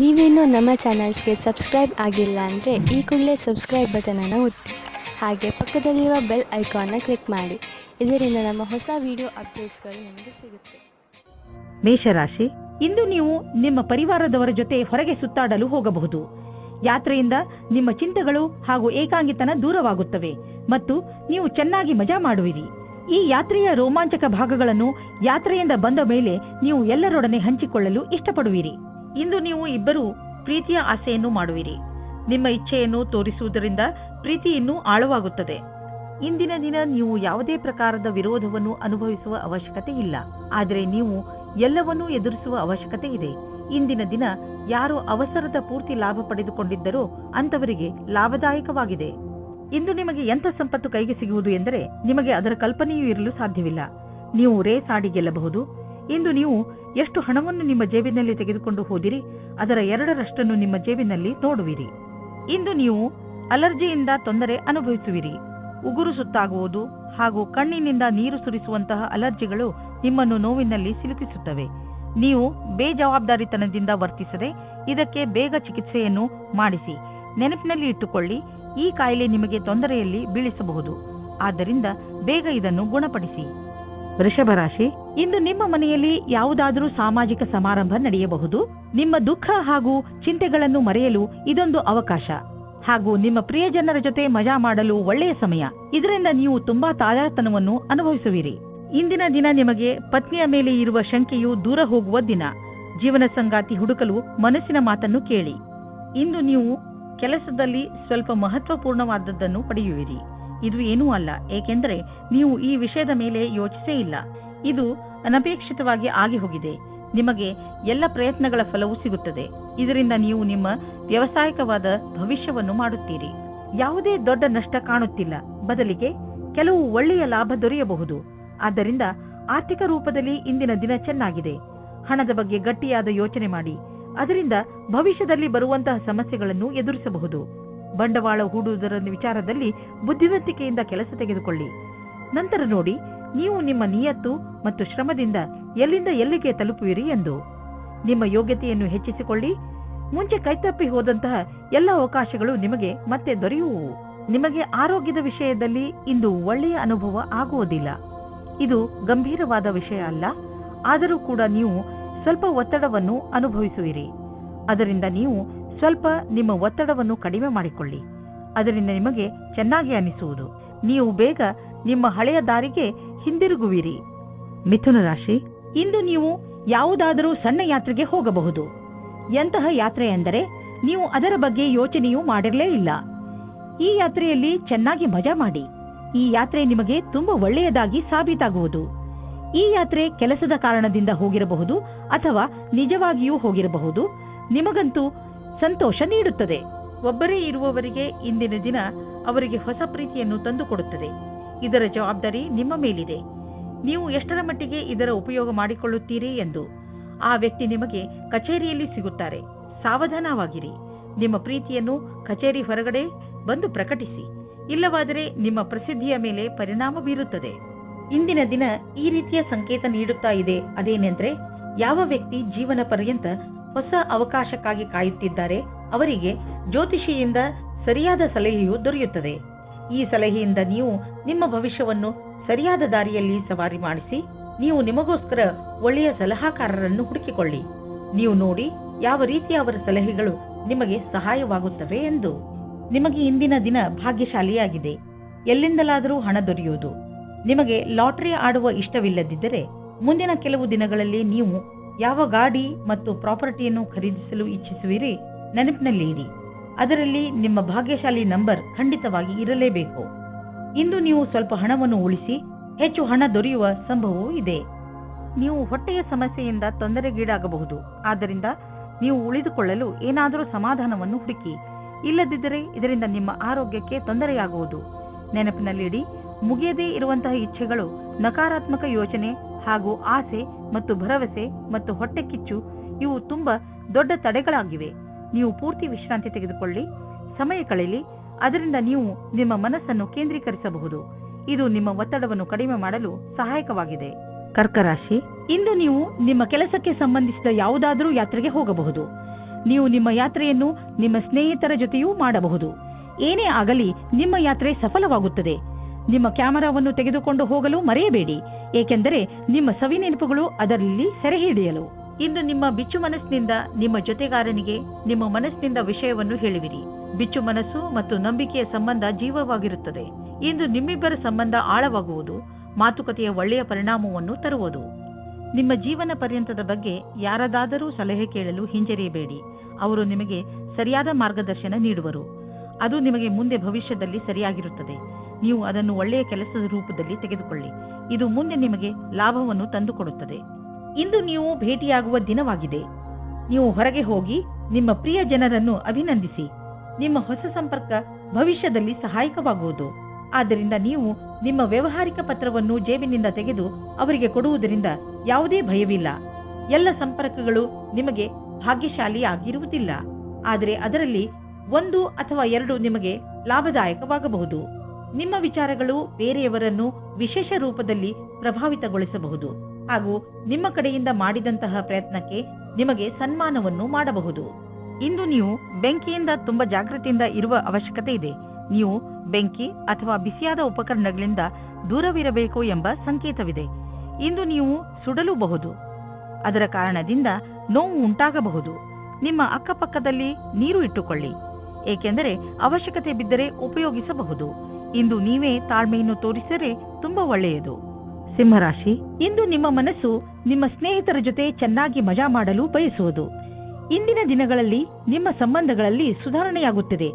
ನೀವೇನೂ ನಮ್ಮ ಚಾನಲ್ಸ್ಗೆ ಸಬ್ಸ್ಕ್ರೈಬ್ ಆಗಿಲ್ಲ ಅಂದರೆ ಈ ಕೂಡಲೇ ಸಬ್ಸ್ಕ್ರೈಬ್ ಬಟನನ್ನು ಒತ್ತಿ ಹಾಗೆ ಪಕ್ಕದಲ್ಲಿರೋ ಬೆಲ್ ಐಕಾನ್ನ ಕ್ಲಿಕ್ ಮಾಡಿ. ಇದರಿಂದ ನಮ್ಮ ಹೊಸ ವಿಡಿಯೋ ಅಪ್ಡೇಟ್ಸ್ಗಳು ನಿಮಗೆ ಸಿಗುತ್ತೆ. ಮೇಷರಾಶಿ, ಇಂದು ನೀವು ನಿಮ್ಮ ಪರಿವಾರದವರ ಜೊತೆ ಹೊರಗೆ ಸುತ್ತಾಡಲು ಹೋಗಬಹುದು. ಯಾತ್ರೆಯಿಂದ ನಿಮ್ಮ ಚಿಂತೆಗಳು ಹಾಗೂ ಏಕಾಂಗಿತನ ದೂರವಾಗುತ್ತವೆ ಮತ್ತು ನೀವು ಚೆನ್ನಾಗಿ ಮಜಾ ಮಾಡುವಿರಿ. ಈ ಯಾತ್ರೆಯ ರೋಮಾಂಚಕ ಭಾಗಗಳನ್ನು ಯಾತ್ರೆಯಿಂದ ಬಂದ ಮೇಲೆ ನೀವು ಎಲ್ಲರೊಡನೆ ಹಂಚಿಕೊಳ್ಳಲು ಇಷ್ಟಪಡುವಿರಿ. ಇಂದು ನೀವು ಇಬ್ಬರು ಪ್ರೀತಿಯ ಆಸೆಯನ್ನು ಮಾಡುವಿರಿ. ನಿಮ್ಮ ಇಚ್ಛೆಯನ್ನು ತೋರಿಸುವುದರಿಂದ ಪ್ರೀತಿ ಇನ್ನೂ ಆಳವಾಗುತ್ತದೆ. ಇಂದಿನ ದಿನ ನೀವು ಯಾವುದೇ ಪ್ರಕಾರದ ವಿರೋಧವನ್ನು ಅನುಭವಿಸುವ ಅವಶ್ಯಕತೆ ಇಲ್ಲ, ಆದರೆ ನೀವು ಎಲ್ಲವನ್ನೂ ಎದುರಿಸುವ ಅವಶ್ಯಕತೆ ಇದೆ. ಇಂದಿನ ದಿನ ಯಾರು ಅವಸರದ ಪೂರ್ತಿ ಲಾಭ ಪಡೆದುಕೊಂಡಿದ್ದರೋ ಅಂತವರಿಗೆ ಲಾಭದಾಯಕವಾಗಿದೆ. ಇಂದು ನಿಮಗೆ ಎಂಥ ಸಂಪತ್ತು ಕೈಗೆ ಸಿಗುವುದು ಎಂದರೆ ನಿಮಗೆ ಅದರ ಕಲ್ಪನೆಯೂ ಇರಲು ಸಾಧ್ಯವಿಲ್ಲ. ನೀವು ರೇಸ್ ಆಡಿ ಗೆಲ್ಲಬಹುದು. ಇಂದು ನೀವು ಎಷ್ಟು ಹಣವನ್ನು ನಿಮ್ಮ ಜೇಬಿನಲ್ಲಿ ತೆಗೆದುಕೊಂಡು ಹೋದಿರಿ ಅದರ 2ರಷ್ಟನ್ನು ನಿಮ್ಮ ಜೇಬಿನಲ್ಲಿ ನೋಡುವಿರಿ. ಇಂದು ನೀವು ಅಲರ್ಜಿಯಿಂದ ತೊಂದರೆ ಅನುಭವಿಸುವಿರಿ. ಉಗುರು ಸುತ್ತಾಗುವುದು ಹಾಗೂ ಕಣ್ಣಿನಿಂದ ನೀರು ಸುರಿಸುವಂತಹ ಅಲರ್ಜಿಗಳು ನಿಮ್ಮನ್ನು ನೋವಿನಲ್ಲಿ ಸಿಲುಕಿಸುತ್ತವೆ. ನೀವು ಬೇಜವಾಬ್ದಾರಿತನದಿಂದ ವರ್ತಿಸದೆ ಇದಕ್ಕೆ ಬೇಗ ಚಿಕಿತ್ಸೆಯನ್ನು ಮಾಡಿಸಿ. ನೆನಪಿನಲ್ಲಿ ಇಟ್ಟುಕೊಳ್ಳಿ, ಈ ಕಾಯಿಲೆ ನಿಮಗೆ ತೊಂದರೆಯಲ್ಲಿ ಬೀಳಿಸಬಹುದು. ಆದ್ದರಿಂದ ಬೇಗ ಇದನ್ನು ಗುಣಪಡಿಸಿ. ವೃಷಭ ರಾಶಿ, ಇಂದು ನಿಮ್ಮ ಮನೆಯಲ್ಲಿ ಯಾವುದಾದರೂ ಸಾಮಾಜಿಕ ಸಮಾರಂಭ ನಡೆಯಬಹುದು. ನಿಮ್ಮ ದುಃಖ ಹಾಗೂ ಚಿಂತೆಗಳನ್ನು ಮರೆಯಲು ಇದೊಂದು ಅವಕಾಶ ಹಾಗೂ ನಿಮ್ಮ ಪ್ರಿಯಜನರ ಜೊತೆ ಮಜಾ ಮಾಡಲು ಒಳ್ಳೆಯ ಸಮಯ. ಇದರಿಂದ ನೀವು ತುಂಬಾ ತಾಜಾತನವನ್ನು ಅನುಭವಿಸುವಿರಿ. ಇಂದಿನ ದಿನ ನಿಮಗೆ ಪತ್ನಿಯ ಮೇಲೆ ಇರುವ ಶಂಕೆಯು ದೂರ ಹೋಗುವ ದಿನ. ಜೀವನ ಸಂಗಾತಿ ಹುಡುಕಲು ಮನಸ್ಸಿನ ಮಾತನ್ನು ಕೇಳಿ. ಇಂದು ನೀವು ಕೆಲಸದಲ್ಲಿ ಸ್ವಲ್ಪ ಮಹತ್ವಪೂರ್ಣವಾದದ್ದನ್ನು ಪಡೆಯುವಿರಿ. ಇದು ಏನೂ ಅಲ್ಲ, ಏಕೆಂದರೆ ನೀವು ಈ ವಿಷಯದ ಮೇಲೆ ಯೋಚಿಸೇ ಇಲ್ಲ. ಇದು ಅನಪೇಕ್ಷಿತವಾಗಿ ಆಗಿ ಹೋಗಿದೆ. ನಿಮಗೆ ಎಲ್ಲ ಪ್ರಯತ್ನಗಳ ಫಲವೂ ಸಿಗುತ್ತದೆ. ಇದರಿಂದ ನೀವು ನಿಮ್ಮ ವ್ಯವಸಾಯಿಕವಾದ ಭವಿಷ್ಯವನ್ನು ಮಾಡುತ್ತೀರಿ. ಯಾವುದೇ ದೊಡ್ಡ ನಷ್ಟ ಕಾಣುತ್ತಿಲ್ಲ, ಬದಲಿಗೆ ಕೆಲವು ಒಳ್ಳೆಯ ಲಾಭ ದೊರೆಯಬಹುದು. ಆದ್ದರಿಂದ ಆರ್ಥಿಕ ರೂಪದಲ್ಲಿ ಇಂದಿನ ದಿನ ಚೆನ್ನಾಗಿದೆ. ಹಣದ ಬಗ್ಗೆ ಗಟ್ಟಿಯಾದ ಯೋಚನೆ ಮಾಡಿ. ಅದರಿಂದ ಭವಿಷ್ಯದಲ್ಲಿ ಬರುವಂತಹ ಸಮಸ್ಯೆಗಳನ್ನು ಎದುರಿಸಬಹುದು. ಬಂಡವಾಳ ಹೂಡುವುದರ ವಿಚಾರದಲ್ಲಿ ಬುದ್ಧಿವಂತಿಕೆಯಿಂದ ಕೆಲಸ ತೆಗೆದುಕೊಳ್ಳಿ. ನಂತರ ನೋಡಿ ನೀವು ನಿಮ್ಮ ನಿಯತ್ತು ಮತ್ತು ಶ್ರಮದಿಂದ ಎಲ್ಲಿಂದ ಎಲ್ಲಿಗೆ ತಲುಪುವಿರಿ ಎಂದು. ನಿಮ್ಮ ಯೋಗ್ಯತೆಯನ್ನು ಹೆಚ್ಚಿಸಿಕೊಳ್ಳಿ. ಮುಂಚೆ ಕೈತಪ್ಪಿ ಹೋದಂತಹ ಎಲ್ಲ ಅವಕಾಶಗಳು ನಿಮಗೆ ಮತ್ತೆ ದೊರೆಯುವು. ನಿಮಗೆ ಆರೋಗ್ಯದ ವಿಷಯದಲ್ಲಿ ಇಂದು ಒಳ್ಳೆಯ ಅನುಭವ ಆಗುವುದಿಲ್ಲ. ಇದು ಗಂಭೀರವಾದ ವಿಷಯ ಅಲ್ಲ, ಆದರೂ ಕೂಡ ನೀವು ಸ್ವಲ್ಪ ಒತ್ತಡವನ್ನು ಅನುಭವಿಸುವಿರಿ. ಅದರಿಂದ ನೀವು ಸ್ವಲ್ಪ ನಿಮ್ಮ ಒತ್ತಡವನ್ನು ಕಡಿಮೆ ಮಾಡಿಕೊಳ್ಳಿ. ಅದರಿಂದ ನಿಮಗೆ ಚೆನ್ನಾಗಿ ಅನಿಸುವುದು. ನೀವು ಬೇಗ ನಿಮ್ಮ ಹಳೆಯ ದಾರಿಗೆ ಹಿಂದಿರುಗುವಿರಿ. ಮಿಥುನ ರಾಶಿ, ಇಂದು ನೀವು ಯಾವುದಾದರೂ ಸಣ್ಣ ಯಾತ್ರೆಗೆ ಹೋಗಬಹುದು. ಎಂತಹ ಯಾತ್ರೆ ಎಂದರೆ ನೀವು ಅದರ ಬಗ್ಗೆ ಯೋಚನೆಯೂ ಮಾಡಿರಲೇ ಇಲ್ಲ. ಈ ಯಾತ್ರೆಯಲ್ಲಿ ಚೆನ್ನಾಗಿ ಮಜಾ ಮಾಡಿ. ಈ ಯಾತ್ರೆ ನಿಮಗೆ ತುಂಬಾ ಒಳ್ಳೆಯದಾಗಿ ಸಾಬೀತಾಗುವುದು. ಈ ಯಾತ್ರೆ ಕೆಲಸದ ಕಾರಣದಿಂದ ಹೋಗಿರಬಹುದು ಅಥವಾ ನಿಜವಾಗಿಯೂ ಹೋಗಿರಬಹುದು. ನಿಮಗಂತೂ ಸಂತೋಷ ನೀಡುತ್ತದೆ. ಒಬ್ಬರೇ ಇರುವವರಿಗೆ ಇಂದಿನ ದಿನ ಅವರಿಗೆ ಹೊಸ ಪ್ರೀತಿಯನ್ನು ತಂದುಕೊಡುತ್ತದೆ. ಇದರ ಜವಾಬ್ದಾರಿ ನಿಮ್ಮ ಮೇಲಿದೆ. ನೀವು ಎಷ್ಟರ ಮಟ್ಟಿಗೆ ಇದರ ಉಪಯೋಗ ಮಾಡಿಕೊಳ್ಳುತ್ತೀರಿ ಎಂದು. ಆ ವ್ಯಕ್ತಿ ನಿಮಗೆ ಕಚೇರಿಯಲ್ಲಿ ಸಿಗುತ್ತಾರೆ. ಸಾವಧಾನವಾಗಿರಿ. ನಿಮ್ಮ ಪ್ರೀತಿಯನ್ನು ಕಚೇರಿ ಹೊರಗಡೆ ಬಂದು ಪ್ರಕಟಿಸಿ. ಇಲ್ಲವಾದರೆ ನಿಮ್ಮ ಪ್ರಸಿದ್ಧಿಯ ಮೇಲೆ ಪರಿಣಾಮ ಬೀರುತ್ತದೆ. ಇಂದಿನ ದಿನ ಈ ರೀತಿಯ ಸಂಕೇತ ನೀಡುತ್ತಾ ಇದೆ. ಅದೇನೆಂದ್ರೆ, ಯಾವ ವ್ಯಕ್ತಿ ಜೀವನ ಪರ್ಯಂತ ಹೊಸ ಅವಕಾಶಕ್ಕಾಗಿ ಕಾಯುತ್ತಿದ್ದಾರೆ ಅವರಿಗೆ ಜ್ಯೋತಿಷಿಯಿಂದ ಸರಿಯಾದ ಸಲಹೆಯು ದೊರೆಯುತ್ತದೆ. ಈ ಸಲಹೆಯಿಂದ ನೀವು ನಿಮ್ಮ ಭವಿಷ್ಯವನ್ನು ಸರಿಯಾದ ದಾರಿಯಲ್ಲಿ ಸವಾರಿ ಮಾಡಿಸಿ. ನೀವು ನಿಮಗೋಸ್ಕರ ಒಳ್ಳೆಯ ಸಲಹಾಕಾರರನ್ನು ಹುಡುಕಿಕೊಳ್ಳಿ. ನೀವು ನೋಡಿ ಯಾವ ರೀತಿಯ ಅವರ ಸಲಹೆಗಳು ನಿಮಗೆ ಸಹಾಯವಾಗುತ್ತವೆ ಎಂದು. ನಿಮಗೆ ಇಂದಿನ ದಿನ ಭಾಗ್ಯಶಾಲಿಯಾಗಿದೆ. ಎಲ್ಲಿಂದಲಾದರೂ ಹಣ ದೊರೆಯುವುದು. ನಿಮಗೆ ಲಾಟರಿ ಆಡುವ ಇಷ್ಟವಿಲ್ಲದಿದ್ದರೆ ಮುಂದಿನ ಕೆಲವು ದಿನಗಳಲ್ಲಿ ನೀವು ಯಾವ ಗಾಡಿ ಮತ್ತು ಪ್ರಾಪರ್ಟಿಯನ್ನು ಖರೀದಿಸಲು ಇಚ್ಛಿಸುವಿರಿ ನೆನಪಿನಲ್ಲಿ ಇಡಿ. ಅದರಲ್ಲಿ ನಿಮ್ಮ ಭಾಗ್ಯಶಾಲಿ ನಂಬರ್ ಖಂಡಿತವಾಗಿ ಇರಲೇಬೇಕು. ಇಂದು ನೀವು ಸ್ವಲ್ಪ ಹಣವನ್ನು ಉಳಿಸಿ. ಹೆಚ್ಚು ಹಣ ದೊರೆಯುವ ಸಂಭವವೂ ಇದೆ. ನೀವು ಹೊಟ್ಟೆಯ ಸಮಸ್ಯೆಯಿಂದ ತೊಂದರೆಗೀಡಾಗಬಹುದು. ಆದ್ದರಿಂದ ನೀವು ಉಳಿದುಕೊಳ್ಳಲು ಏನಾದರೂ ಸಮಾಧಾನವನ್ನು ಹುಡುಕಿ. ಇಲ್ಲದಿದ್ದರೆ ಇದರಿಂದ ನಿಮ್ಮ ಆರೋಗ್ಯಕ್ಕೆ ತೊಂದರೆಯಾಗುವುದು. ನೆನಪಿನಲ್ಲಿಡಿ, ಮುಗಿಯದೇ ಇರುವಂತಹ ಇಚ್ಛೆಗಳು, ನಕಾರಾತ್ಮಕ ಯೋಚನೆ ಹಾಗೂ ಆಸೆ ಮತ್ತು ಭರವಸೆ ಮತ್ತು ಹೊಟ್ಟೆ ಕಿಚ್ಚು ಇವು ತುಂಬಾ ದೊಡ್ಡ ತಡೆಗಳಾಗಿವೆ. ನೀವು ಪೂರ್ತಿ ವಿಶ್ರಾಂತಿ ತೆಗೆದುಕೊಳ್ಳಿ, ಸಮಯ ಕಳೆಯಲಿ. ಅದರಿಂದ ನೀವು ನಿಮ್ಮ ಮನಸ್ಸನ್ನು ಕೇಂದ್ರೀಕರಿಸಬಹುದು. ಇದು ನಿಮ್ಮ ಒತ್ತಡವನ್ನು ಕಡಿಮೆ ಮಾಡಲು ಸಹಾಯಕವಾಗಿದೆ. ಕರ್ಕ ರಾಶಿ, ಇಂದು ನೀವು ನಿಮ್ಮ ಕೆಲಸಕ್ಕೆ ಸಂಬಂಧಿಸಿದ ಯಾವುದಾದರೂ ಯಾತ್ರೆಗೆ ಹೋಗಬಹುದು. ನೀವು ನಿಮ್ಮ ಯಾತ್ರೆಯನ್ನು ನಿಮ್ಮ ಸ್ನೇಹಿತರ ಜೊತೆಯೂ ಮಾಡಬಹುದು. ಏನೇ ಆಗಲಿ ನಿಮ್ಮ ಯಾತ್ರೆ ಸಫಲವಾಗುತ್ತದೆ. ನಿಮ್ಮ ಕ್ಯಾಮೆರಾವನ್ನು ತೆಗೆದುಕೊಂಡು ಹೋಗಲು ಮರೆಯಬೇಡಿ, ಏಕೆಂದರೆ ನಿಮ್ಮ ಸವಿ ನೆನಪುಗಳು ಅದರಲ್ಲಿ ಸೆರೆ ಹಿಡಿಯಲು. ಇಂದು ನಿಮ್ಮ ಬಿಚ್ಚು ಮನಸ್ಸಿನಿಂದ ನಿಮ್ಮ ಜೊತೆಗಾರನಿಗೆ ನಿಮ್ಮ ಮನಸ್ಸಿನಿಂದ ವಿಷಯವನ್ನು ಹೇಳಿವಿರಿ. ಬಿಚ್ಚು ಮನಸ್ಸು ಮತ್ತು ನಂಬಿಕೆಯ ಸಂಬಂಧ ಜೀವವಾಗಿರುತ್ತದೆ. ಇಂದು ನಿಮ್ಮಿಬ್ಬರ ಸಂಬಂಧ ಆಳವಾಗುವುದು, ಮಾತುಕತೆಯ ಒಳ್ಳೆಯ ಪರಿಣಾಮವನ್ನು ತರುವುದು. ನಿಮ್ಮ ಜೀವನ ಪರ್ಯಂತದ ಬಗ್ಗೆ ಯಾರದಾದರೂ ಸಲಹೆ ಕೇಳಲು ಹಿಂಜರಿಯಬೇಡಿ. ಅವರು ನಿಮಗೆ ಸರಿಯಾದ ಮಾರ್ಗದರ್ಶನ ನೀಡುವರು. ಅದು ನಿಮಗೆ ಮುಂದೆ ಭವಿಷ್ಯದಲ್ಲಿ ಸರಿಯಾಗಿರುತ್ತದೆ. ನೀವು ಅದನ್ನು ಒಳ್ಳೆಯ ಕೆಲಸದ ರೂಪದಲ್ಲಿ ತೆಗೆದುಕೊಳ್ಳಿ. ಇದು ಮುಂದೆ ನಿಮಗೆ ಲಾಭವನ್ನು ತಂದುಕೊಡುತ್ತದೆ. ಇಂದು ನೀವು ಭೇಟಿಯಾಗುವ ದಿನವಾಗಿದೆ. ನೀವು ಹೊರಗೆ ಹೋಗಿ ನಿಮ್ಮ ಪ್ರಿಯ ಜನರನ್ನು ಅಭಿನಂದಿಸಿ. ನಿಮ್ಮ ಹೊಸ ಸಂಪರ್ಕ ಭವಿಷ್ಯದಲ್ಲಿ ಸಹಾಯಕವಾಗುವುದು. ಆದ್ದರಿಂದ ನೀವು ನಿಮ್ಮ ವ್ಯವಹಾರಿಕ ಪತ್ರವನ್ನು ಜೇಬಿನಿಂದ ತೆಗೆದು ಅವರಿಗೆ ಕೊಡುವುದರಿಂದ ಯಾವುದೇ ಭಯವಿಲ್ಲ. ಎಲ್ಲ ಸಂಪರ್ಕಗಳು ನಿಮಗೆ ಭಾಗ್ಯಶಾಲಿಯಾಗಿರುವುದಿಲ್ಲ, ಆದರೆ ಅದರಲ್ಲಿ 1 ಅಥವಾ 2 ನಿಮಗೆ ಲಾಭದಾಯಕವಾಗಬಹುದು. ನಿಮ್ಮ ವಿಚಾರಗಳು ಬೇರೆಯವರನ್ನು ವಿಶೇಷ ರೂಪದಲ್ಲಿ ಪ್ರಭಾವಿತಗೊಳಿಸಬಹುದು ಹಾಗೂ ನಿಮ್ಮ ಕಡೆಯಿಂದ ಮಾಡಿದಂತಹ ಪ್ರಯತ್ನಕ್ಕೆ ನಿಮಗೆ ಸನ್ಮಾನವನ್ನು ಮಾಡಬಹುದು. ಇಂದು ನೀವು ಬೆಂಕಿಯಿಂದ ತುಂಬಾ ಜಾಗೃತಿಯಿಂದ ಇರುವ ಅವಶ್ಯಕತೆ ಇದೆ. ನೀವು ಬೆಂಕಿ ಅಥವಾ ಬಿಸಿಯಾದ ಉಪಕರಣಗಳಿಂದ ದೂರವಿರಬೇಕು ಎಂಬ ಸಂಕೇತವಿದೆ. ಇಂದು ನೀವು ಸುಡಲೂಬಹುದು. ಅದರ ಕಾರಣದಿಂದ ನೋವು ಉಂಟಾಗಬಹುದು. ನಿಮ್ಮ ಅಕ್ಕಪಕ್ಕದಲ್ಲಿ ನೀರು ಇಟ್ಟುಕೊಳ್ಳಿ, ಏಕೆಂದರೆ ಅವಶ್ಯಕತೆ ಬಿದ್ದರೆ ಉಪಯೋಗಿಸಬಹುದು. ಇಂದು ನೀವೇ ತಾಳ್ಮೆಯನ್ನು ತೋರಿಸಿದರೆ ತುಂಬಾ ಒಳ್ಳೆಯದು. ಸಿಂಹರಾಶಿ, ಇಂದು ನಿಮ್ಮ ಮನಸ್ಸು ನಿಮ್ಮ ಸ್ನೇಹಿತರ ಜೊತೆ ಚೆನ್ನಾಗಿ ಮಜಾ ಮಾಡಲು ಬಯಸುವುದು. ಇಂದಿನ ದಿನಗಳಲ್ಲಿ ನಿಮ್ಮ ಸಂಬಂಧಗಳಲ್ಲಿ ಸುಧಾರಣೆಯಾಗುತ್ತದೆ.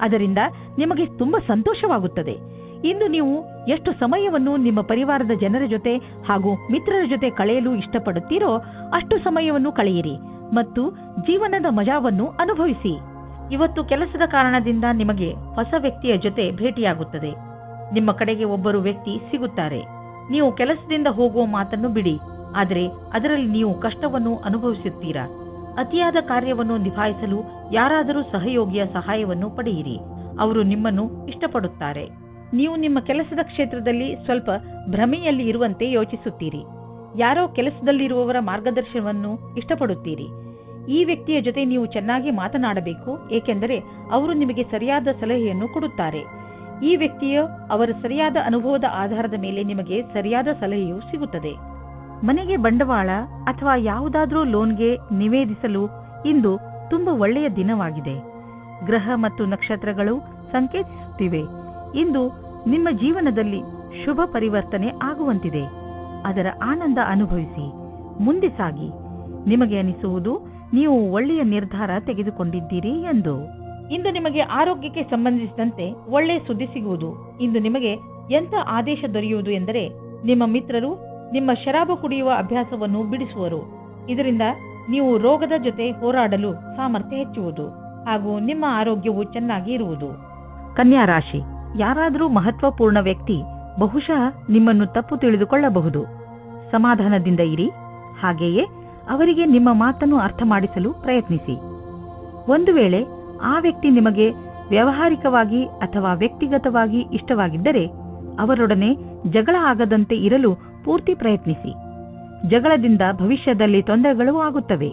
ಅದರಿಂದ ನಿಮಗೆ ತುಂಬಾ ಸಂತೋಷವಾಗುತ್ತದೆ. ಇಂದು ನೀವು ಎಷ್ಟು ಸಮಯವನ್ನು ನಿಮ್ಮ ಪರಿವಾರದ ಜನರ ಜೊತೆ ಹಾಗೂ ಮಿತ್ರರ ಜೊತೆ ಕಳೆಯಲು ಇಷ್ಟಪಡುತ್ತೀರೋ ಅಷ್ಟು ಸಮಯವನ್ನು ಕಳೆಯಿರಿ ಮತ್ತು ಜೀವನದ ಮಜಾವನ್ನು ಅನುಭವಿಸಿ. ಇವತ್ತು ಕೆಲಸದ ಕಾರಣದಿಂದ ನಿಮಗೆ ಹೊಸ ವ್ಯಕ್ತಿಯ ಜೊತೆ ಭೇಟಿಯಾಗುತ್ತದೆ. ನಿಮ್ಮ ಕಡೆಗೆ ಒಬ್ಬರು ವ್ಯಕ್ತಿ ಸಿಗುತ್ತಾರೆ. ನೀವು ಕೆಲಸದಿಂದ ಹೋಗುವ ಮಾತನ್ನು ಬಿಡಿ, ಆದರೆ ಅದರಲ್ಲಿ ನೀವು ಕಷ್ಟವನ್ನು ಅನುಭವಿಸುತ್ತೀರಾ. ಅತಿಯಾದ ಕಾರ್ಯವನ್ನು ನಿಭಾಯಿಸಲು ಯಾರಾದರೂ ಸಹಯೋಗಿಯ ಸಹಾಯವನ್ನು ಪಡೆಯಿರಿ. ಅವರು ನಿಮ್ಮನ್ನು ಇಷ್ಟಪಡುತ್ತಾರೆ. ನೀವು ನಿಮ್ಮ ಕೆಲಸದ ಕ್ಷೇತ್ರದಲ್ಲಿ ಸ್ವಲ್ಪ ಭ್ರಮೆಯಲ್ಲಿ ಇರುವಂತೆ ಯೋಚಿಸುತ್ತೀರಿ. ಯಾರೋ ಕೆಲಸದಲ್ಲಿರುವವರ ಮಾರ್ಗದರ್ಶನವನ್ನು ಇಷ್ಟಪಡುತ್ತೀರಿ. ಈ ವ್ಯಕ್ತಿಯ ಜೊತೆ ನೀವು ಚೆನ್ನಾಗಿ ಮಾತನಾಡಬೇಕು, ಏಕೆಂದರೆ ಅವರು ನಿಮಗೆ ಸರಿಯಾದ ಸಲಹೆಯನ್ನು ಕೊಡುತ್ತಾರೆ. ಈ ವ್ಯಕ್ತಿಯು ಅವರ ಸರಿಯಾದ ಅನುಭವದ ಆಧಾರದ ಮೇಲೆ ನಿಮಗೆ ಸರಿಯಾದ ಸಲಹೆಯು ಸಿಗುತ್ತದೆ. ಮನೆಗೆ ಬಂಡವಾಳ ಅಥವಾ ಯಾವುದಾದ್ರೂ ಲೋನ್ಗೆ ನಿವೇದಿಸಲು ಇಂದು ತುಂಬಾ ಒಳ್ಳೆಯ ದಿನವಾಗಿದೆ. ಗ್ರಹ ಮತ್ತು ನಕ್ಷತ್ರಗಳು ಸಂಕೇತಿಸುತ್ತಿವೆ. ಇಂದು ನಿಮ್ಮ ಜೀವನದಲ್ಲಿ ಶುಭ ಪರಿವರ್ತನೆ ಆಗುವಂತಿದೆ. ಅದರ ಆನಂದ ಅನುಭವಿಸಿ ಮುಂದೆ ಸಾಗಿ. ನಿಮಗೆ ಅನಿಸುವುದು ನೀವು ಒಳ್ಳೆಯ ನಿರ್ಧಾರ ತೆಗೆದುಕೊಂಡಿದ್ದೀರಿ ಎಂದು. ಇಂದು ನಿಮಗೆ ಆರೋಗ್ಯಕ್ಕೆ ಸಂಬಂಧಿಸಿದಂತೆ ಒಳ್ಳೆಯ ಸುದ್ದಿ ಸಿಗುವುದು. ಇಂದು ನಿಮಗೆ ಎಂಥ ಆದೇಶ ದೊರೆಯುವುದು ಎಂದರೆ ನಿಮ್ಮ ಮಿತ್ರರು ನಿಮ್ಮ ಶರಾಬು ಕುಡಿಯುವ ಅಭ್ಯಾಸವನ್ನು ಬಿಡಿಸುವರು. ಇದರಿಂದ ನೀವು ರೋಗದ ಜೊತೆ ಹೋರಾಡಲು ಸಾಮರ್ಥ್ಯ ಹೆಚ್ಚುವುದು ಹಾಗೂ ನಿಮ್ಮ ಆರೋಗ್ಯವು ಚೆನ್ನಾಗಿ ಇರುವುದು. ಕನ್ಯಾ ರಾಶಿ, ಯಾರಾದರೂ ಮಹತ್ವಪೂರ್ಣ ವ್ಯಕ್ತಿ ಬಹುಶಃ ನಿಮ್ಮನ್ನು ತಪ್ಪು ತಿಳಿದುಕೊಳ್ಳಬಹುದು. ಸಮಾಧಾನದಿಂದ ಇರಿ. ಹಾಗೆಯೇ ಅವರಿಗೆ ನಿಮ್ಮ ಮಾತನ್ನು ಅರ್ಥ ಮಾಡಿಸಲು ಪ್ರಯತ್ನಿಸಿ. ಒಂದು ವೇಳೆ ಆ ವ್ಯಕ್ತಿ ನಿಮಗೆ ವ್ಯಾವಹಾರಿಕವಾಗಿ ಅಥವಾ ವ್ಯಕ್ತಿಗತವಾಗಿ ಇಷ್ಟವಾಗಿದ್ದರೆ ಅವರೊಡನೆ ಜಗಳ ಆಗದಂತೆ ಇರಲು ಪೂರ್ತಿ ಪ್ರಯತ್ನಿಸಿ. ಜಗಳದಿಂದ ಭವಿಷ್ಯದಲ್ಲಿ ತೊಂದರೆಗಳು ಆಗುತ್ತವೆ.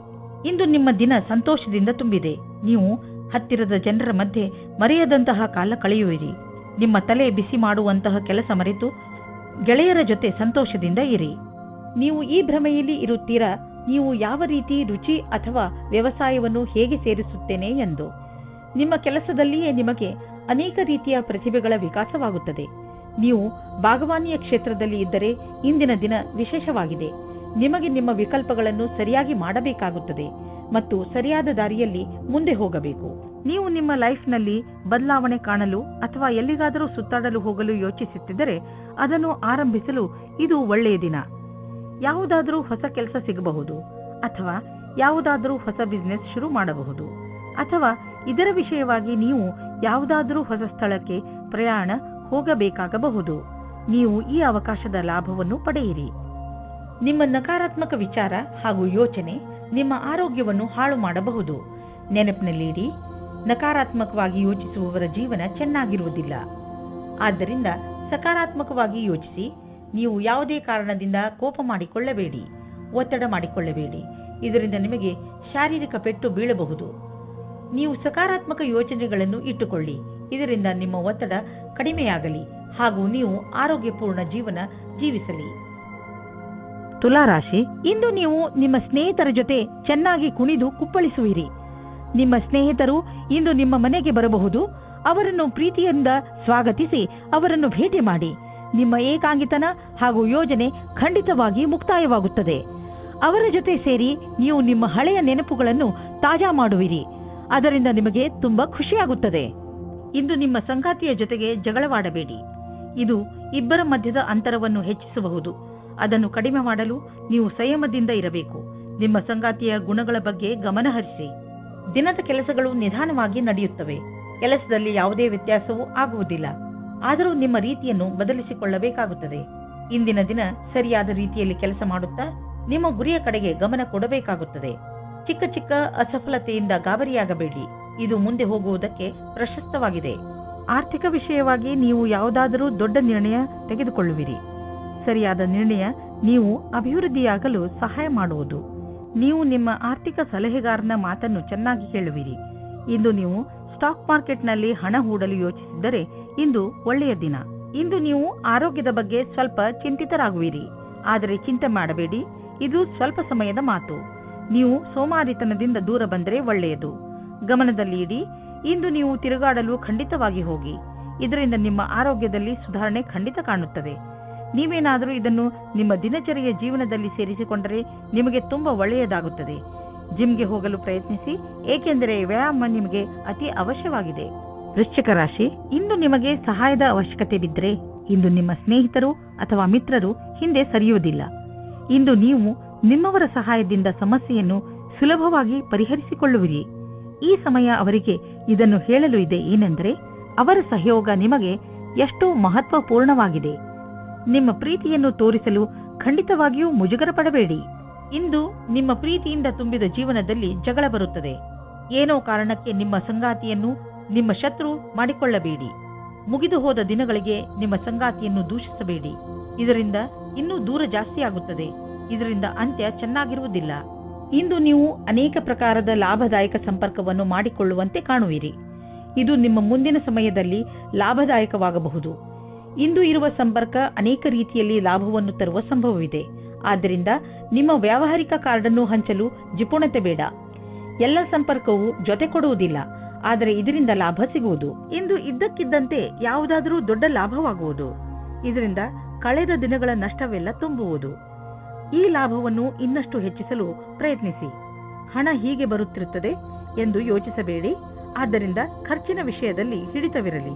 ಇಂದು ನಿಮ್ಮ ದಿನ ಸಂತೋಷದಿಂದ ತುಂಬಿದೆ. ನೀವು ಹತ್ತಿರದ ಜನರ ಮಧ್ಯೆ ಮರೆಯದಂತಹ ಕಾಲ ಕಳೆಯುವಿರಿ. ನಿಮ್ಮ ತಲೆ ಬಿಸಿ ಮಾಡುವಂತಹ ಕೆಲಸ ಮರೆತು ಗೆಳೆಯರ ಜೊತೆ ಸಂತೋಷದಿಂದ ಇರಿ. ನೀವು ಈ ಭ್ರಮೆಯಲ್ಲಿ ಇರುತ್ತೀರಾ, ನೀವು ಯಾವ ರೀತಿ ರುಚಿ ಅಥವಾ ವ್ಯವಸಾಯವನ್ನು ಹೇಗೆ ಸೇರಿಸುತ್ತೇನೆ ಎಂದು. ನಿಮ್ಮ ಕೆಲಸದಲ್ಲಿಯೇ ನಿಮಗೆ ಅನೇಕ ರೀತಿಯ ಪ್ರತಿಭೆಗಳ ವಿಕಾಸವಾಗುತ್ತದೆ. ನೀವು ಬಾಗವಾನಿಯ ಕ್ಷೇತ್ರದಲ್ಲಿ ಇದ್ದರೆ ಇಂದಿನ ದಿನ ವಿಶೇಷವಾಗಿದೆ. ನಿಮಗೆ ನಿಮ್ಮ ವಿಕಲ್ಪಗಳನ್ನು ಸರಿಯಾಗಿ ಮಾಡಬೇಕಾಗುತ್ತದೆ ಮತ್ತು ಸರಿಯಾದ ದಾರಿಯಲ್ಲಿ ಮುಂದೆ ಹೋಗಬೇಕು. ನೀವು ನಿಮ್ಮ ಲೈಫ್ನಲ್ಲಿ ಬದಲಾವಣೆ ಕಾಣಲು ಅಥವಾ ಎಲ್ಲಿಗಾದರೂ ಸುತ್ತಾಡಲು ಹೋಗಲು ಯೋಚಿಸುತ್ತಿದ್ದರೆ ಅದನ್ನು ಆರಂಭಿಸಲು ಇದು ಒಳ್ಳೆಯ ದಿನ. ಯಾವುದಾದರೂ ಹೊಸ ಕೆಲಸ ಸಿಗಬಹುದು ಅಥವಾ ಯಾವುದಾದರೂ ಹೊಸ ಬಿಸಿನೆಸ್ ಶುರು ಮಾಡಬಹುದು ಅಥವಾ ಇದರ ವಿಷಯವಾಗಿ ನೀವು ಯಾವುದಾದರೂ ಹೊಸ ಸ್ಥಳಕ್ಕೆ ಪ್ರಯಾಣ ಹೋಗಬೇಕಾಗಬಹುದು. ನೀವು ಈ ಅವಕಾಶದ ಲಾಭವನ್ನು ಪಡೆಯಿರಿ. ನಿಮ್ಮ ನಕಾರಾತ್ಮಕ ವಿಚಾರ ಹಾಗೂ ಯೋಚನೆ ನಿಮ್ಮ ಆರೋಗ್ಯವನ್ನು ಹಾಳು ಮಾಡಬಹುದು. ನೆನಪಿನಲ್ಲಿಡಿ, ನಕಾರಾತ್ಮಕವಾಗಿ ಯೋಚಿಸುವವರ ಜೀವನ ಚೆನ್ನಾಗಿರುವುದಿಲ್ಲ. ಆದ್ದರಿಂದ ಸಕಾರಾತ್ಮಕವಾಗಿ ಯೋಚಿಸಿ. ನೀವು ಯಾವುದೇ ಕಾರಣದಿಂದ ಕೋಪ ಮಾಡಿಕೊಳ್ಳಬೇಡಿ, ಒತ್ತಡ ಮಾಡಿಕೊಳ್ಳಬೇಡಿ. ಇದರಿಂದ ನಿಮಗೆ ಶಾರೀರಿಕ ಪೆಟ್ಟು ಬೀಳಬಹುದು. ನೀವು ಸಕಾರಾತ್ಮಕ ಯೋಚನೆಗಳನ್ನು ಇಟ್ಟುಕೊಳ್ಳಿ. ಇದರಿಂದ ನಿಮ್ಮ ಒತ್ತಡ ಕಡಿಮೆಯಾಗಲಿ ಹಾಗೂ ನೀವು ಆರೋಗ್ಯಪೂರ್ಣ ಜೀವನ ಜೀವಿಸಲಿ. ತುಲಾರಾಶಿ, ಇಂದು ನೀವು ನಿಮ್ಮ ಸ್ನೇಹಿತರ ಜೊತೆ ಚೆನ್ನಾಗಿ ಕುಣಿದು ಕುಪ್ಪಳಿಸುವಿರಿ. ನಿಮ್ಮ ಸ್ನೇಹಿತರು ಇಂದು ನಿಮ್ಮ ಮನೆಗೆ ಬರಬಹುದು. ಅವರನ್ನು ಪ್ರೀತಿಯಿಂದ ಸ್ವಾಗತಿಸಿ ಅವರನ್ನು ಭೇಟಿ ಮಾಡಿ. ನಿಮ್ಮ ಏಕಾಂಗಿತನ ಹಾಗೂ ಯೋಜನೆ ಖಂಡಿತವಾಗಿ ಮುಕ್ತಾಯವಾಗುತ್ತದೆ. ಅವರ ಜೊತೆ ಸೇರಿ ನೀವು ನಿಮ್ಮ ಹಳೆಯ ನೆನಪುಗಳನ್ನು ತಾಜಾ ಮಾಡುವಿರಿ. ಅದರಿಂದ ನಿಮಗೆ ತುಂಬಾ ಖುಷಿಯಾಗುತ್ತದೆ. ಇಂದು ನಿಮ್ಮ ಸಂಗಾತಿಯ ಜೊತೆಗೆ ಜಗಳವಾಡಬೇಡಿ. ಇದು ಇಬ್ಬರ ಮಧ್ಯದ ಅಂತರವನ್ನು ಹೆಚ್ಚಿಸಬಹುದು. ಅದನ್ನು ಕಡಿಮೆ ಮಾಡಲು ನೀವು ಸಂಯಮದಿಂದ ಇರಬೇಕು. ನಿಮ್ಮ ಸಂಗಾತಿಯ ಗುಣಗಳ ಬಗ್ಗೆ ಗಮನ ಹರಿಸಿ. ದಿನದ ಕೆಲಸಗಳು ನಿಧಾನವಾಗಿ ನಡೆಯುತ್ತವೆ. ಕೆಲಸದಲ್ಲಿ ಯಾವುದೇ ವ್ಯತ್ಯಾಸವೂ ಆಗುವುದಿಲ್ಲ. ಆದರೂ ನಿಮ್ಮ ರೀತಿಯನ್ನು ಬದಲಿಸಿಕೊಳ್ಳಬೇಕಾಗುತ್ತದೆ. ಇಂದಿನ ದಿನ ಸರಿಯಾದ ರೀತಿಯಲ್ಲಿ ಕೆಲಸ ಮಾಡುತ್ತಾ ನಿಮ್ಮ ಗುರಿಯ ಕಡೆಗೆ ಗಮನ ಕೊಡಬೇಕಾಗುತ್ತದೆ. ಚಿಕ್ಕ ಚಿಕ್ಕ ಅಸಫಲತೆಯಿಂದ ಗಾಬರಿಯಾಗಬೇಡಿ. ಇದು ಮುಂದೆ ಹೋಗುವುದಕ್ಕೆ ಪ್ರಶಸ್ತವಾಗಿದೆ. ಆರ್ಥಿಕ ವಿಷಯವಾಗಿ ನೀವು ಯಾವುದಾದರೂ ದೊಡ್ಡ ನಿರ್ಣಯ ತೆಗೆದುಕೊಳ್ಳುವಿರಿ. ಸರಿಯಾದ ನಿರ್ಣಯ ನೀವು ಅಭಿವೃದ್ಧಿಯಾಗಲು ಸಹಾಯ ಮಾಡುವುದು. ನೀವು ನಿಮ್ಮ ಆರ್ಥಿಕ ಸಲಹೆಗಾರನ ಮಾತನ್ನು ಚೆನ್ನಾಗಿ ಕೇಳುವಿರಿ. ಇಂದು ನೀವು ಸ್ಟಾಕ್ ಮಾರ್ಕೆಟ್ನಲ್ಲಿ ಹಣ ಹೂಡಲು ಯೋಚಿಸಿದ್ದರೆ ಇಂದು ಒಳ್ಳೆಯ ದಿನ. ಇಂದು ನೀವು ಆರೋಗ್ಯದ ಬಗ್ಗೆ ಸ್ವಲ್ಪ ಚಿಂತಿತರಾಗುವಿರಿ. ಆದರೆ ಚಿಂತೆ ಮಾಡಬೇಡಿ, ಇದು ಸ್ವಲ್ಪ ಸಮಯದ ಮಾತು. ನೀವು ಸೋಮಾರಿತನದಿಂದ ದೂರ ಬಂದರೆ ಒಳ್ಳೆಯದು. ಗಮನದಲ್ಲಿ ಇಡಿ, ಇಂದು ನೀವು ತಿರುಗಾಡಲು ಖಂಡಿತವಾಗಿ ಹೋಗಿ. ಇದರಿಂದ ನಿಮ್ಮ ಆರೋಗ್ಯದಲ್ಲಿ ಸುಧಾರಣೆ ಖಂಡಿತ ಕಾಣುತ್ತದೆ. ನೀವೇನಾದರೂ ಇದನ್ನು ನಿಮ್ಮ ದಿನಚರಿಯ ಜೀವನದಲ್ಲಿ ಸೇರಿಸಿಕೊಂಡರೆ ನಿಮಗೆ ತುಂಬಾ ಒಳ್ಳೆಯದಾಗುತ್ತದೆ. ಜಿಮ್ಗೆ ಹೋಗಲು ಪ್ರಯತ್ನಿಸಿ, ಏಕೆಂದರೆ ವ್ಯಾಯಾಮ ನಿಮಗೆ ಅತಿ ಅವಶ್ಯವಾಗಿದೆ. ವೃಶ್ಚಿಕ ರಾಶಿ, ಇಂದು ನಿಮಗೆ ಸಹಾಯದ ಅವಶ್ಯಕತೆ ಬಿದ್ದರೆ ಇಂದು ನಿಮ್ಮ ಸ್ನೇಹಿತರು ಅಥವಾ ಮಿತ್ರರು ಹಿಂದೆ ಸರಿಯುವುದಿಲ್ಲ. ಇಂದು ನೀವು ನಿಮ್ಮವರ ಸಹಾಯದಿಂದ ಸಮಸ್ಯೆಯನ್ನು ಸುಲಭವಾಗಿ ಪರಿಹರಿಸಿಕೊಳ್ಳುವಿರಿ. ಈ ಸಮಯ ಅವರಿಗೆ ಇದನ್ನು ಹೇಳಲು ಇದೆ ಏನೆಂದರೆ ಅವರ ಸಹಯೋಗ ನಿಮಗೆ ಎಷ್ಟು ಮಹತ್ವಪೂರ್ಣವಾಗಿದೆ. ನಿಮ್ಮ ಪ್ರೀತಿಯನ್ನು ತೋರಿಸಲು ಖಂಡಿತವಾಗಿಯೂ ಮುಜುಗರ ಪಡಬೇಡಿ. ಇಂದು ನಿಮ್ಮ ಪ್ರೀತಿಯಿಂದ ತುಂಬಿದ ಜೀವನದಲ್ಲಿ ಜಗಳ ಬರುತ್ತದೆ. ಏನೋ ಕಾರಣಕ್ಕೆ ನಿಮ್ಮ ಸಂಗಾತಿಯನ್ನು ನಿಮ್ಮ ಶತ್ರು ಮಾಡಿಕೊಳ್ಳಬೇಡಿ. ಮುಗಿದು ಹೋದ ದಿನಗಳಿಗೆ ನಿಮ್ಮ ಸಂಗಾತಿಯನ್ನು ದೂಷಿಸಬೇಡಿ. ಇದರಿಂದ ಇನ್ನೂ ದೂರ ಜಾಸ್ತಿಯಾಗುತ್ತದೆ. ಇದರಿಂದ ಅಂತ್ಯ ಚೆನ್ನಾಗಿರುವುದಿಲ್ಲ. ಇಂದು ನೀವು ಅನೇಕ ಪ್ರಕಾರದ ಲಾಭದಾಯಕ ಸಂಪರ್ಕವನ್ನು ಮಾಡಿಕೊಳ್ಳುವಂತೆ ಕಾಣುವಿರಿ. ಇದು ನಿಮ್ಮ ಮುಂದಿನ ಸಮಯದಲ್ಲಿ ಲಾಭದಾಯಕವಾಗಬಹುದು. ಇಂದು ಇರುವ ಸಂಪರ್ಕ ಅನೇಕ ರೀತಿಯಲ್ಲಿ ಲಾಭವನ್ನು ತರುವ ಸಂಭವವಿದೆ. ಆದ್ದರಿಂದ ನಿಮ್ಮ ವ್ಯಾವಹಾರಿಕ ಕಾರ್ಡನ್ನು ಹಂಚಲು ಜಿಪುಣತೆ ಬೇಡ. ಎಲ್ಲ ಸಂಪರ್ಕವು ಜೊತೆ ಕೊಡುವುದಿಲ್ಲ, ಆದರೆ ಇದರಿಂದ ಲಾಭ ಸಿಗುವುದು. ಇಂದು ಇದ್ದಕ್ಕಿದ್ದಂತೆ ಯಾವುದಾದರೂ ದೊಡ್ಡ ಲಾಭವಾಗುವುದು. ಇದರಿಂದ ಕಳೆದ ದಿನಗಳ ನಷ್ಟವೆಲ್ಲ ತುಂಬುವುದು. ಈ ಲಾಭವನ್ನು ಇನ್ನಷ್ಟು ಹೆಚ್ಚಿಸಲು ಪ್ರಯತ್ನಿಸಿ. ಹಣ ಹೀಗೆ ಬರುತ್ತಿರುತ್ತದೆ ಎಂದು ಯೋಚಿಸಬೇಡಿ. ಆದ್ದರಿಂದ ಖರ್ಚಿನ ವಿಷಯದಲ್ಲಿ ಹಿಡಿತವಿರಲಿ.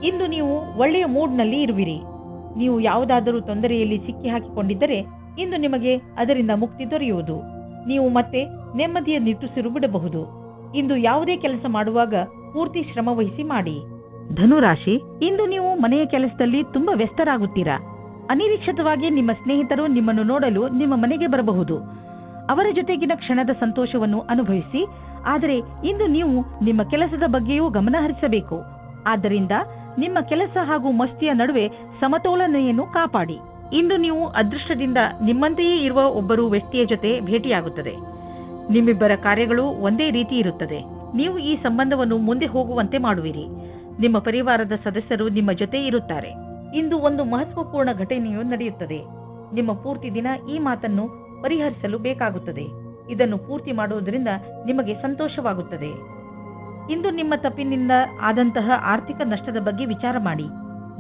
ಇಂದು ನೀವು ಒಳ್ಳೆಯ ಮೂಡ್ನಲ್ಲಿ ಇರುವಿರಿ. ನೀವು ಯಾವುದಾದರೂ ತೊಂದರೆಯಲ್ಲಿ ಸಿಕ್ಕಿ ಹಾಕಿಕೊಂಡಿದ್ದರೆ ಇಂದು ನಿಮಗೆ ಅದರಿಂದ ಮುಕ್ತಿ ದೊರೆಯುವುದು. ನೀವು ಮತ್ತೆ ನೆಮ್ಮದಿಯ ನಿಟ್ಟುಸಿರು ಬಿಡಬಹುದು. ಇಂದು ಯಾವುದೇ ಕೆಲಸ ಮಾಡುವಾಗ ಪೂರ್ತಿ ಶ್ರಮ ವಹಿಸಿ ಮಾಡಿ. ಧನುರಾಶಿ, ಇಂದು ನೀವು ಮನೆಯ ಕೆಲಸದಲ್ಲಿ ತುಂಬಾ ವ್ಯಸ್ತರಾಗುತ್ತೀರಾ. ಅನಿರೀಕ್ಷಿತವಾಗಿ ನಿಮ್ಮ ಸ್ನೇಹಿತರು ನಿಮ್ಮನ್ನು ನೋಡಲು ನಿಮ್ಮ ಮನೆಗೆ ಬರಬಹುದು. ಅವರ ಜೊತೆಗಿನ ಕ್ಷಣದ ಸಂತೋಷವನ್ನು ಅನುಭವಿಸಿ. ಆದರೆ ಇಂದು ನೀವು ನಿಮ್ಮ ಕೆಲಸದ ಬಗ್ಗೆಯೂ ಗಮನ ಹರಿಸಬೇಕು. ಆದ್ದರಿಂದ ನಿಮ್ಮ ಕೆಲಸ ಹಾಗೂ ಮಸ್ತಿಯ ನಡುವೆ ಸಮತೋಲನೆಯನ್ನು ಕಾಪಾಡಿ. ಇಂದು ನೀವು ಅದೃಷ್ಟದಿಂದ ನಿಮ್ಮಂತೆಯೇ ಇರುವ ಒಬ್ಬರು ವ್ಯಕ್ತಿಯ ಜೊತೆ ಭೇಟಿಯಾಗುತ್ತದೆ. ನಿಮ್ಮಿಬ್ಬರ ಕಾರ್ಯಗಳು ಒಂದೇ ರೀತಿ ಇರುತ್ತದೆ. ನೀವು ಈ ಸಂಬಂಧವನ್ನು ಮುಂದೆ ಹೋಗುವಂತೆ ಮಾಡುವಿರಿ. ನಿಮ್ಮ ಪರಿವಾರದ ಸದಸ್ಯರು ನಿಮ್ಮ ಜೊತೆ ಇರುತ್ತಾರೆ. ಇಂದು ಒಂದು ಮಹತ್ವಪೂರ್ಣ ಘಟನೆಯು ನಡೆಯುತ್ತದೆ. ನಿಮ್ಮ ಪೂರ್ತಿ ದಿನ ಈ ಮಾತನ್ನು ಪರಿಹರಿಸಲು ಬೇಕಾಗುತ್ತದೆ. ಇದನ್ನು ಪೂರ್ತಿ ಮಾಡುವುದರಿಂದ ನಿಮಗೆ ಸಂತೋಷವಾಗುತ್ತದೆ. ಇಂದು ನಿಮ್ಮ ತಪ್ಪಿನಿಂದ ಆದಂತಹ ಆರ್ಥಿಕ ನಷ್ಟದ ಬಗ್ಗೆ ವಿಚಾರ ಮಾಡಿ.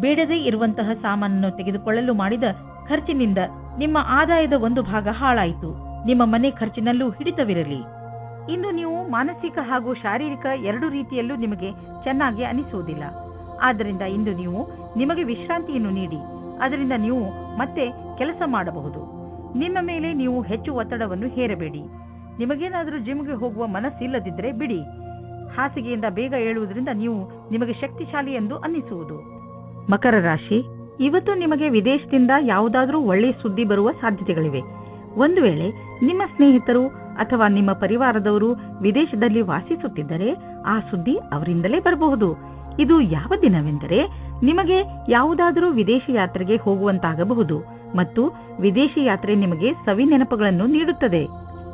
ಬೇಡದೇ ಇರುವಂತಹ ಸಾಮಾನನ್ನು ತೆಗೆದುಕೊಳ್ಳಲು ಮಾಡಿದ ಖರ್ಚಿನಿಂದ ನಿಮ್ಮ ಆದಾಯದ ಒಂದು ಭಾಗ ಹಾಳಾಯಿತು. ನಿಮ್ಮ ಮನೆ ಖರ್ಚಿನಲ್ಲೂ ಹಿಡಿತವಿರಲಿ. ಇಂದು ನೀವು ಮಾನಸಿಕ ಹಾಗೂ ಶಾರೀರಿಕ ಎರಡು ರೀತಿಯಲ್ಲೂ ನಿಮಗೆ ಚೆನ್ನಾಗಿ ಅನಿಸುವುದಿಲ್ಲ. ಆದ್ದರಿಂದ ಇಂದು ನೀವು ನಿಮಗೆ ವಿಶ್ರಾಂತಿಯನ್ನು ನೀಡಿ. ಅದರಿಂದ ನೀವು ಮತ್ತೆ ಕೆಲಸ ಮಾಡಬಹುದು. ನಿಮ್ಮ ಮೇಲೆ ನೀವು ಹೆಚ್ಚು ಒತ್ತಡವನ್ನು ಹೇರಬೇಡಿ. ನಿಮಗೇನಾದರೂ ಜಿಮ್ಗೆ ಹೋಗುವ ಮನಸ್ಸಿಲ್ಲದಿದ್ದರೆ ಬಿಡಿ. ಹಾಸಿಗೆಯಿಂದ ಬೇಗ ಏಳುವುದರಿಂದ ನೀವು ನಿಮಗೆ ಶಕ್ತಿಶಾಲಿ ಎಂದು ಅನ್ನಿಸುವುದು. ಮಕರ ರಾಶಿ, ಇವತ್ತು ನಿಮಗೆ ವಿದೇಶದಿಂದ ಯಾವುದಾದರೂ ಒಳ್ಳೆಯ ಸುದ್ದಿ ಬರುವ ಸಾಧ್ಯತೆಗಳಿವೆ. ಒಂದು ವೇಳೆ ನಿಮ್ಮ ಸ್ನೇಹಿತರು ಅಥವಾ ನಿಮ್ಮ ಪರಿವಾರದವರು ವಿದೇಶದಲ್ಲಿ ವಾಸಿಸುತ್ತಿದ್ದರೆ ಆ ಸುದ್ದಿ ಅವರಿಂದಲೇ ಬರಬಹುದು. ಇದು ಯಾವ ದಿನವೆಂದರೆ ನಿಮಗೆ ಯಾವುದಾದರೂ ವಿದೇಶಿ ಯಾತ್ರೆಗೆ ಹೋಗುವಂತಾಗಬಹುದು ಮತ್ತು ವಿದೇಶಿ ಯಾತ್ರೆ ನಿಮಗೆ ಸವಿ ನೆನಪುಗಳನ್ನು ನೀಡುತ್ತದೆ.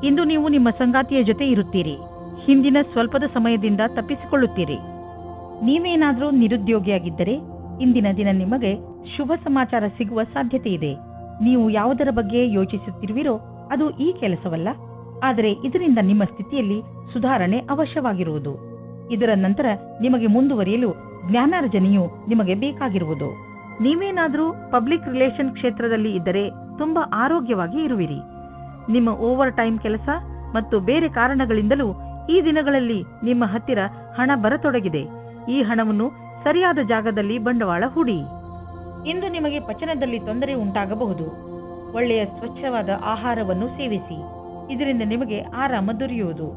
ಇಂದು ನೀವು ನಿಮ್ಮ ಸಂಗಾತಿಯ ಜೊತೆ ಇರುತ್ತೀರಿ. ಹಿಂದಿನ ಸ್ವಲ್ಪದ ಸಮಯದಿಂದ ತಪ್ಪಿಸಿಕೊಳ್ಳುತ್ತೀರಿ. ನೀವೇನಾದರೂ ನಿರುದ್ಯೋಗಿಯಾಗಿದ್ದರೆ ಇಂದಿನ ದಿನ ನಿಮಗೆ ಶುಭ ಸಮಾಚಾರ ಸಿಗುವ ಸಾಧ್ಯತೆ ಇದೆ. ನೀವು ಯಾವುದರ ಬಗ್ಗೆ ಯೋಚಿಸುತ್ತಿರುವಿರೋ ಅದು ಈ ಕೆಲಸವಲ್ಲ, ಆದರೆ ಇದರಿಂದ ನಿಮ್ಮ ಸ್ಥಿತಿಯಲ್ಲಿ ಸುಧಾರಣೆ ಅವಶ್ಯವಾಗಿರುವುದು. ಇದರ ನಂತರ ನಿಮಗೆ ಮುಂದುವರಿಯಲು ಜ್ಞಾನಾರ್ಜನೆಯು ನಿಮಗೆ ಬೇಕಾಗಿರುವುದು. ನೀವೇನಾದರೂ ಪಬ್ಲಿಕ್ ರಿಲೇಷನ್ ಕ್ಷೇತ್ರದಲ್ಲಿ ಇದ್ದರೆ ತುಂಬಾ ಆರೋಗ್ಯವಾಗಿ ಇರುವಿರಿ. ನಿಮ್ಮ ಓವರ್ ಟೈಮ್ ಕೆಲಸ ಮತ್ತು ಬೇರೆ ಕಾರಣಗಳಿಂದಲೂ ಈ ದಿನಗಳಲ್ಲಿ ನಿಮ್ಮ ಹತ್ತಿರ ಹಣ ಬರತೊಡಗಿದೆ. ಈ ಹಣವನ್ನು ಸರಿಯಾದ ಜಾಗದಲ್ಲಿ ಬಂಡವಾಳ ಹೂಡಿ. ಇಂದು ನಿಮಗೆ ಪಚನದಲ್ಲಿ ತೊಂದರೆ ಉಂಟಾಗಬಹುದು. ಒಳ್ಳೆಯ ಸ್ವಚ್ಛವಾದ ಆಹಾರವನ್ನು ಸೇವಿಸಿ, ಇದರಿಂದ ನಿಮಗೆ ಆರಾಮ ದೊರೆಯುವುದು.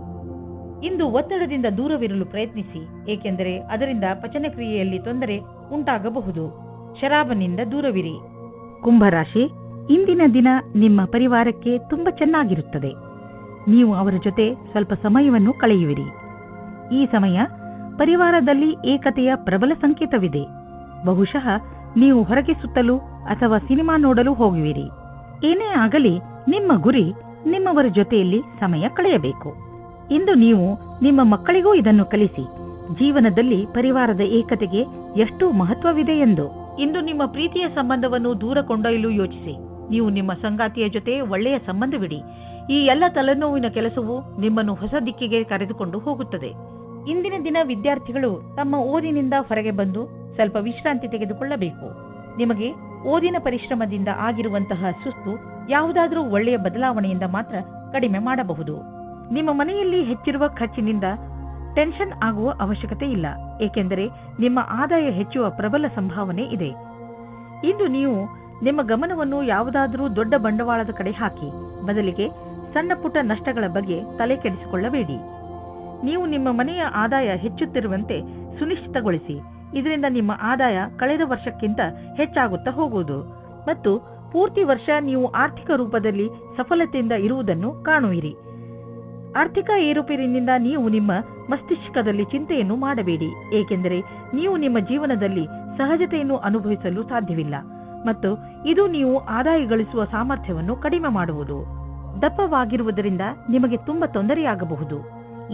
ಇಂದು ಒತ್ತಡದಿಂದ ದೂರವಿರಲು ಪ್ರಯತ್ನಿಸಿ, ಏಕೆಂದರೆ ಅದರಿಂದ ಪಚನ ಕ್ರಿಯೆಯಲ್ಲಿ ತೊಂದರೆ ಉಂಟಾಗಬಹುದು. ಶರಾಬನಿಂದ ದೂರವಿರಿ. ಕುಂಭರಾಶಿ, ಇಂದಿನ ದಿನ ನಿಮ್ಮ ಪರಿವಾರಕ್ಕೆ ತುಂಬಾ ಚೆನ್ನಾಗಿರುತ್ತದೆ. ನೀವು ಅವರ ಜೊತೆ ಸ್ವಲ್ಪ ಸಮಯವನ್ನು ಕಳೆಯುವಿರಿ. ಈ ಸಮಯ ಪರಿವಾರದಲ್ಲಿ ಏಕತೆಯ ಪ್ರಬಲ ಸಂಕೇತವಿದೆ. ಬಹುಶಃ ನೀವು ಹೊರಗೆ ಸುತ್ತಲು ಅಥವಾ ಸಿನಿಮಾ ನೋಡಲು ಹೋಗುವಿರಿ. ಏನೇ ಆಗಲಿ ನಿಮ್ಮ ಗುರಿ ನಿಮ್ಮವರ ಜೊತೆಯಲ್ಲಿ ಸಮಯ ಕಳೆಯಬೇಕು. ಇಂದು ನೀವು ನಿಮ್ಮ ಮಕ್ಕಳಿಗೂ ಇದನ್ನು ಕಲಿಸಿ, ಜೀವನದಲ್ಲಿ ಪರಿವಾರದ ಏಕತೆಗೆ ಎಷ್ಟು ಮಹತ್ವವಿದೆ ಎಂದು. ಇಂದು ನಿಮ್ಮ ಪ್ರೀತಿಯ ಸಂಬಂಧವನ್ನು ದೂರ ಕೊಂಡೊಯ್ಯಲು ಯೋಚಿಸಿ. ನೀವು ನಿಮ್ಮ ಸಂಗಾತಿಯ ಜೊತೆ ಒಳ್ಳೆಯ ಸಂಬಂಧವಿಡಿ. ಈ ಎಲ್ಲ ತಲೆನೋವಿನ ಕೆಲಸವು ನಿಮ್ಮನ್ನು ಹೊಸ ದಿಕ್ಕಿಗೆ ಕರೆದುಕೊಂಡು ಹೋಗುತ್ತದೆ. ಇಂದಿನ ದಿನ ವಿದ್ಯಾರ್ಥಿಗಳು ತಮ್ಮ ಓದಿನಿಂದ ಹೊರಗೆ ಬಂದು ಸ್ವಲ್ಪ ವಿಶ್ರಾಂತಿ ತೆಗೆದುಕೊಳ್ಳಬೇಕು. ನಿಮಗೆ ಓದಿನ ಪರಿಶ್ರಮದಿಂದ ಆಗಿರುವಂತಹ ಸುಸ್ತು ಯಾವುದಾದರೂ ಒಳ್ಳೆಯ ಬದಲಾವಣೆಯಿಂದ ಮಾತ್ರ ಕಡಿಮೆ ಮಾಡಬಹುದು. ನಿಮ್ಮ ಮನೆಯಲ್ಲಿ ಹೆಚ್ಚಿರುವ ಖರ್ಚಿನಿಂದ ಟೆನ್ಷನ್ ಆಗುವ ಅವಶ್ಯಕತೆ ಇಲ್ಲ, ಏಕೆಂದರೆ ನಿಮ್ಮ ಆದಾಯ ಹೆಚ್ಚುವ ಪ್ರಬಲ ಸಂಭಾವನೆ ಇದೆ. ಇಂದು ನೀವು ನಿಮ್ಮ ಗಮನವನ್ನು ಯಾವುದಾದರೂ ದೊಡ್ಡ ಬಂಡವಾಳದ ಕಡೆ ಹಾಕಿ, ಬದಲಿಗೆ ಸಣ್ಣ ಪುಟ್ಟ ನಷ್ಟಗಳ ಬಗ್ಗೆ ತಲೆ ಕೆಡಿಸಿಕೊಳ್ಳಬೇಡಿ. ನೀವು ನಿಮ್ಮ ಮನೆಯ ಆದಾಯ ಹೆಚ್ಚುತ್ತಿರುವಂತೆ ಸುನಿಶ್ಚಿತಗೊಳಿಸಿ. ಇದರಿಂದ ನಿಮ್ಮ ಆದಾಯ ಕಳೆದ ವರ್ಷಕ್ಕಿಂತ ಹೆಚ್ಚಾಗುತ್ತಾ ಹೋಗುವುದು ಮತ್ತು ಪೂರ್ತಿ ವರ್ಷ ನೀವು ಆರ್ಥಿಕ ರೂಪದಲ್ಲಿ ಸಫಲತೆಯಿಂದ ಇರುವುದನ್ನು ಕಾಣುವಿರಿ. ಆರ್ಥಿಕ ಏರುಪೇರಿನಿಂದ ನೀವು ನಿಮ್ಮ ಮಸ್ತಿಷ್ಕದಲ್ಲಿ ಚಿಂತೆಯನ್ನು ಮಾಡಬೇಡಿ, ಏಕೆಂದರೆ ನೀವು ನಿಮ್ಮ ಜೀವನದಲ್ಲಿ ಸಹಜತೆಯನ್ನು ಅನುಭವಿಸಲು ಸಾಧ್ಯವಿಲ್ಲ ಮತ್ತು ಇದು ನೀವು ಆದಾಯ ಗಳಿಸುವ ಸಾಮರ್ಥ್ಯವನ್ನು ಕಡಿಮೆ ಮಾಡುವುದು. ದಪ್ಪವಾಗಿರುವುದರಿಂದ ನಿಮಗೆ ತುಂಬಾ ತೊಂದರೆಯಾಗಬಹುದು.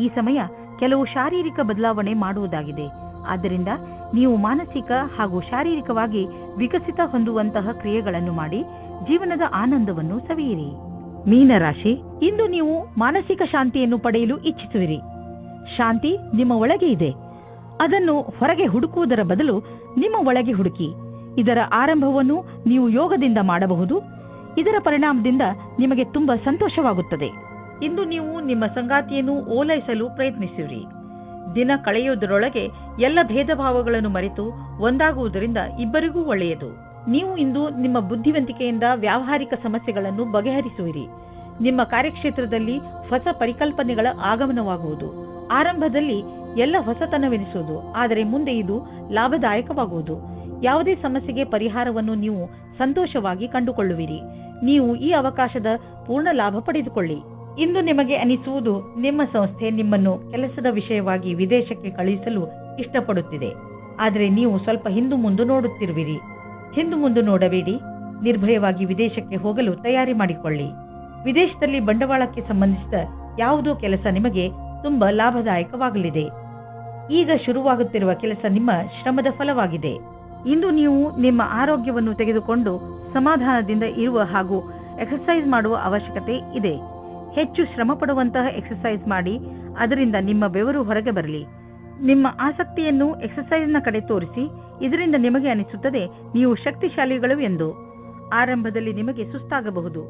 ಈ ಸಮಯ ಕೆಲವು ಶಾರೀರಿಕ ಬದಲಾವಣೆ ಮಾಡುವುದಾಗಿದೆ. ಆದ್ದರಿಂದ ನೀವು ಮಾನಸಿಕ ಹಾಗೂ ಶಾರೀರಿಕವಾಗಿ ವಿಕಸಿತ ಹೊಂದುವಂತಹ ಕ್ರಿಯೆಗಳನ್ನು ಮಾಡಿ ಜೀವನದ ಆನಂದವನ್ನು ಸವಿಯಿರಿ. ಮೀನರಾಶಿ, ಇಂದು ನೀವು ಮಾನಸಿಕ ಶಾಂತಿಯನ್ನು ಪಡೆಯಲು ಇಚ್ಛಿಸುವಿರಿ. ಶಾಂತಿ ನಿಮ್ಮ ಒಳಗೆ ಇದೆ. ಅದನ್ನು ಹೊರಗೆ ಹುಡುಕುವುದರ ಬದಲು ನಿಮ್ಮ ಒಳಗೆ ಹುಡುಕಿ. ಇದರ ಆರಂಭವನ್ನು ನೀವು ಯೋಗದಿಂದ ಮಾಡಬಹುದು. ಇದರ ಪರಿಣಾಮದಿಂದ ನಿಮಗೆ ತುಂಬಾ ಸಂತೋಷವಾಗುತ್ತದೆ. ಇಂದು ನೀವು ನಿಮ್ಮ ಸಂಗಾತಿಯನ್ನು ಓಲೈಸಲು ಪ್ರಯತ್ನಿಸಿರಿ. ದಿನ ಕಳೆಯುವುದರೊಳಗೆ ಎಲ್ಲ ಭೇದ ಭಾವಗಳನ್ನು ಮರೆತು ಒಂದಾಗುವುದರಿಂದ ಇಬ್ಬರಿಗೂ ಒಳ್ಳೆಯದು. ನೀವು ಇಂದು ನಿಮ್ಮ ಬುದ್ಧಿವಂತಿಕೆಯಿಂದ ವ್ಯಾವಹಾರಿಕ ಸಮಸ್ಯೆಗಳನ್ನು ಬಗೆಹರಿಸುವಿರಿ. ನಿಮ್ಮ ಕಾರ್ಯಕ್ಷೇತ್ರದಲ್ಲಿ ಹೊಸ ಪರಿಕಲ್ಪನೆಗಳ ಆಗಮನವಾಗುವುದು. ಆರಂಭದಲ್ಲಿ ಎಲ್ಲ ಹೊಸತನವೆನಿಸುವುದು, ಆದರೆ ಮುಂದೆ ಇದು ಲಾಭದಾಯಕವಾಗುವುದು. ಯಾವುದೇ ಸಮಸ್ಯೆಗೆ ಪರಿಹಾರವನ್ನು ನೀವು ಸಂತೋಷವಾಗಿ ಕಂಡುಕೊಳ್ಳುವಿರಿ. ನೀವು ಈ ಅವಕಾಶದ ಪೂರ್ಣ ಲಾಭ ಪಡೆದುಕೊಳ್ಳಿ. ಇಂದು ನಿಮಗೆ ಅನಿಸುವುದು ನಿಮ್ಮ ಸಂಸ್ಥೆ ನಿಮ್ಮನ್ನು ಕೆಲಸದ ವಿಷಯವಾಗಿ ವಿದೇಶಕ್ಕೆ ಕಳುಹಿಸಲು ಇಷ್ಟಪಡುತ್ತಿದೆ, ಆದರೆ ನೀವು ಸ್ವಲ್ಪ ಹಿಂದು ಮುಂದೆ ನೋಡುತ್ತಿರುವಿರಿ. ಹಿಂದು ಮುಂದೆ ನೋಡಬೇಡಿ. ನಿರ್ಭಯವಾಗಿ ವಿದೇಶಕ್ಕೆ ಹೋಗಲು ತಯಾರಿ ಮಾಡಿಕೊಳ್ಳಿ. ವಿದೇಶದಲ್ಲಿ ಬಂಡವಾಳಕ್ಕೆ ಸಂಬಂಧಿಸಿದ ಯಾವುದೋ ಕೆಲಸ ನಿಮಗೆ ತುಂಬಾ ಲಾಭದಾಯಕವಾಗಲಿದೆ. ಈಗ ಶುರುವಾಗುತ್ತಿರುವ ಕೆಲಸ ನಿಮ್ಮ ಶ್ರಮದ ಫಲವಾಗಿದೆ. ಇಂದು ನೀವು ನಿಮ್ಮ ಆರೋಗ್ಯವನ್ನು ತೆಗೆದುಕೊಂಡು ಸಮಾಧಾನದಿಂದ ಇರುವ ಹಾಗೂ ಎಕ್ಸರ್ಸೈಸ್ ಮಾಡುವ ಅವಶ್ಯಕತೆ ಇದೆ. ಹೆಚ್ಚು ಶ್ರಮ ಪಡುವಂತಹ ಎಕ್ಸರ್ಸೈಸ್ ಮಾಡಿ, ಅದರಿಂದ ನಿಮ್ಮ ಬೆವರು ಹೊರಗೆ ಬರಲಿ. ನಿಮ್ಮ ಆಸಕ್ತಿಯನ್ನು ಎಕ್ಸರ್ಸೈಸ್ನ ಕಡೆ ತೋರಿಸಿ. ಇದರಿಂದ ನಿಮಗೆ ಅನಿಸುತ್ತದೆ ನೀವು ಶಕ್ತಿಶಾಲಿಗಳು ಎಂದು. ಆರಂಭದಲ್ಲಿ ನಿಮಗೆ ಸುಸ್ತಾಗಬಹುದು,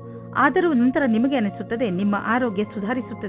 ಆದರೂ ನಂತರ ನಿಮಗೆ ಅನಿಸುತ್ತದೆ ನಿಮ್ಮ ಆರೋಗ್ಯ ಸುಧಾರಿಸುತ್ತದೆ.